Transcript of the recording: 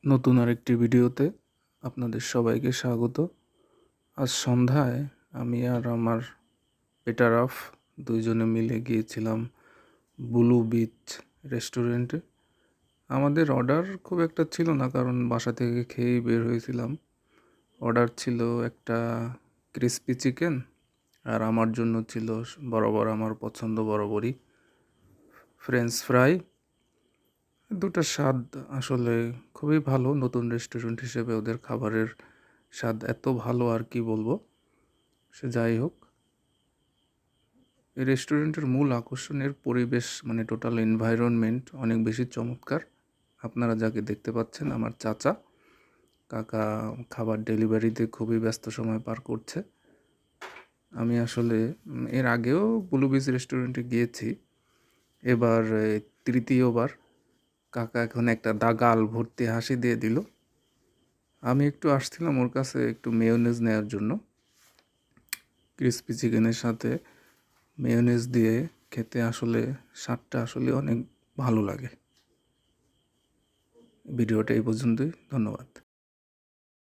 নতুন আরেকটি ভিডিওতে আপনাদের সবাইকে স্বাগত। আজ সন্ধ্যায় আমি আর আমার বেটার দুইজনে মিলে গিয়েছিলাম ব্লু বিচ রেস্টুরেন্টে। আমাদের অর্ডার খুব একটা ছিল না, কারণ বাসা থেকে খেয়েই বের হয়েছিলাম। অর্ডার ছিল একটা ক্রিসপি চিকেন, আর আমার জন্য ছিল বরাবর আমার পছন্দ বরাবরই ফ্রেঞ্চ ফ্রাই। দুটো স্বাদ আসলে খুবই ভালো। নতুন রেস্টুরেন্ট হিসেবে ওদের খাবারের স্বাদ এত ভালো, আর কি বলবো। সে যাই হোক, এই রেস্টুরেন্টের মূল আকর্ষণের পরিবেশ, মানে টোটাল এনভায়রনমেন্ট অনেক বেশি চমৎকার। আপনারা যাকে দেখতে পাচ্ছেন আমার চাচা কাকা খাবার ডেলিভারিতে খুবই ব্যস্ত সময় পার করছে। আমি আসলে এর আগেও ব্লু বিচ রেস্টুরেন্টে গিয়েছি, এবার তৃতীয়বার। কাকা এখন একটা গাল ভর্তি হাসি দিয়ে দিল। আমি একটু আসছিলাম ওর কাছে একটু মেয়োনেজ নেওয়ার জন্য। ক্রিসপি চিকেনের সাথে মেয়োনেজ দিয়ে খেতে আসলে স্বাদটা আসলে অনেক ভালো লাগে। ভিডিওটা এই পর্যন্তই, ধন্যবাদ।